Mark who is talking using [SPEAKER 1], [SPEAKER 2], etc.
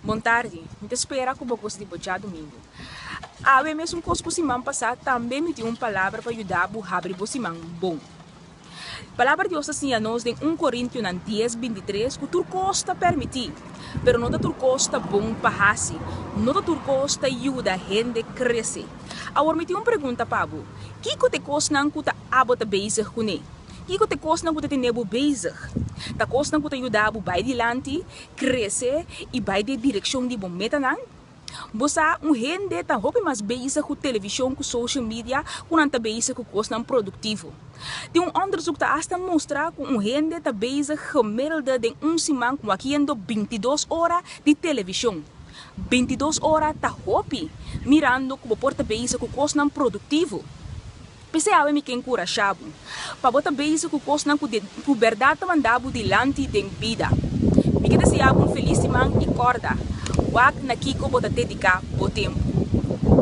[SPEAKER 1] Boa tarde, me espera que eu vou de bojar domingo. A mesmo coisa que semana passada também me deu uma palavra para ajudar a abrir o semana bom. A palavra de Deus assim a nós em 1 Coríntios 10:23 que tudo costa permitir, pero não tudo costa bom para assim, não tudo costa ajuda a gente a crescer. Agora me tem uma pergunta para você, que te costa não que a abota bezig com ele? Que te costa não que te nebo bezig? Ta costa não que te ajudar a vai adiante, crescer e vai de direção de bom meta não? Você gente tá roupa mais bezig com televisão, com social media, com anta bezig com coisa produtivo. Tem onderzoek que hasta mostra que gente tá bezig gemiddelde de semana com aqui 22 horas de televisão. 22 horas tá roupa mirando como porta bezig com coisa produtivo. Pensei a me que encorajado. Para botar bezig com coisa que verdade mandava dilante de vida. Me que desejava feliz semana e corda. Wag na kiko bota dedicar o tempo.